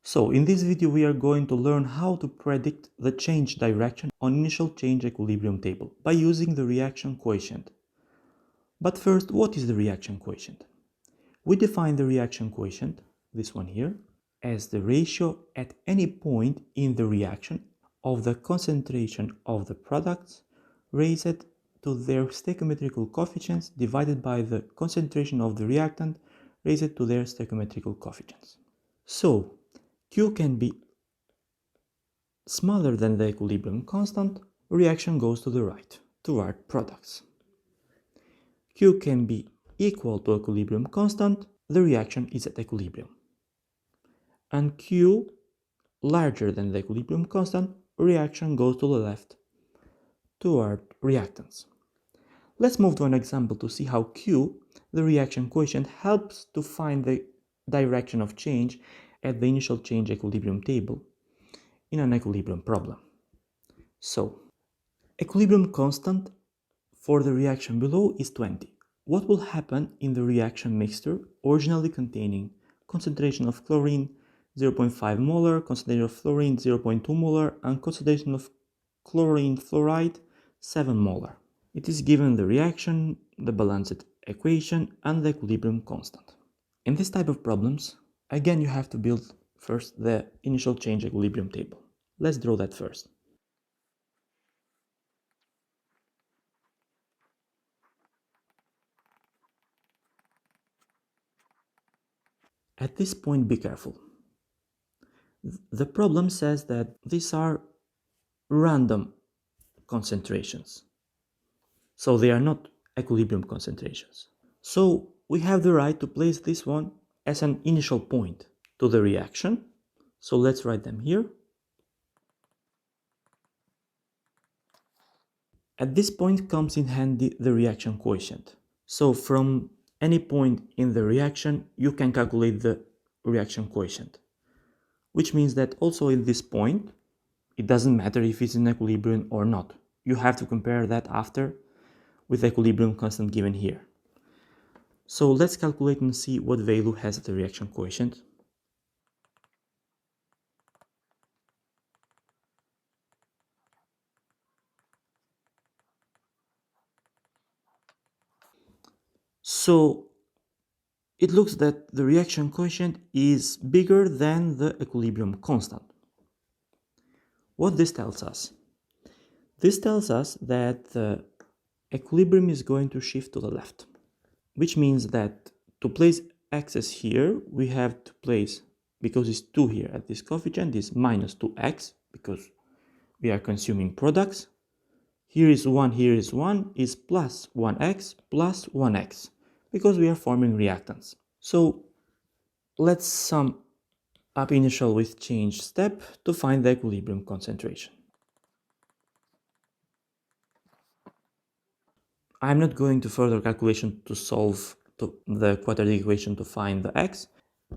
So in this video we are going to learn how to predict the change direction on initial change equilibrium table by using the reaction quotient. But first, what is the reaction quotient? We define the reaction quotient, this one here, as the ratio at any point in the reaction of the concentration of the products raised to their stoichiometrical coefficients divided by the concentration of the reactant raised to their stoichiometrical coefficients. So, Q can be smaller than the equilibrium constant, reaction goes to the right, toward products. Q can be equal to equilibrium constant, the reaction is at equilibrium. And Q larger than the equilibrium constant, reaction goes to the left, toward reactants. Let's move to an example to see how Q, the reaction quotient, helps to find the direction of change at the initial change equilibrium table in an equilibrium problem. So, equilibrium constant for the reaction below is 20. What will happen in the reaction mixture originally containing concentration of chlorine 0.5 molar, concentration of fluorine 0.2 molar, and concentration of chlorine fluoride 7 molar? It is given the reaction, the balanced equation, and the equilibrium constant. In this type of problems, again you have to build first the initial change equilibrium table. Let's draw that first. At this point, be careful. The problem says that these are random concentrations. So they are not equilibrium concentrations. So we have the right to place this one as an initial point to the reaction. So let's write them here. At this point comes in handy the reaction quotient. So from any point in the reaction, you can calculate the reaction quotient. Which means that also in this point, it doesn't matter if it's in equilibrium or not. You have to compare that after with the equilibrium constant given here. So let's calculate and see what value has the reaction quotient. So it looks that the reaction quotient is bigger than the equilibrium constant. What this tells us? This tells us that the equilibrium is going to shift to the left, which means that to place x's here, we have to place, because it's 2 here at this coefficient, is minus 2x, because we are consuming products. Here is 1, here is 1, is plus 1x plus 1x, because we are forming reactants. So let's sum up initial with change step to find the equilibrium concentration. I'm not going to further calculation to solve the quadratic equation to find the x.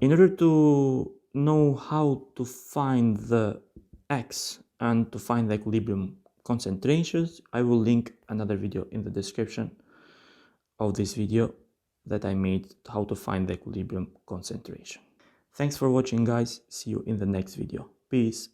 In order to know how to find the x and to find the equilibrium concentrations, I will link another video in the description of this video that I made how to find the equilibrium concentration. Thanks for watching, guys. See you in the next video. Peace.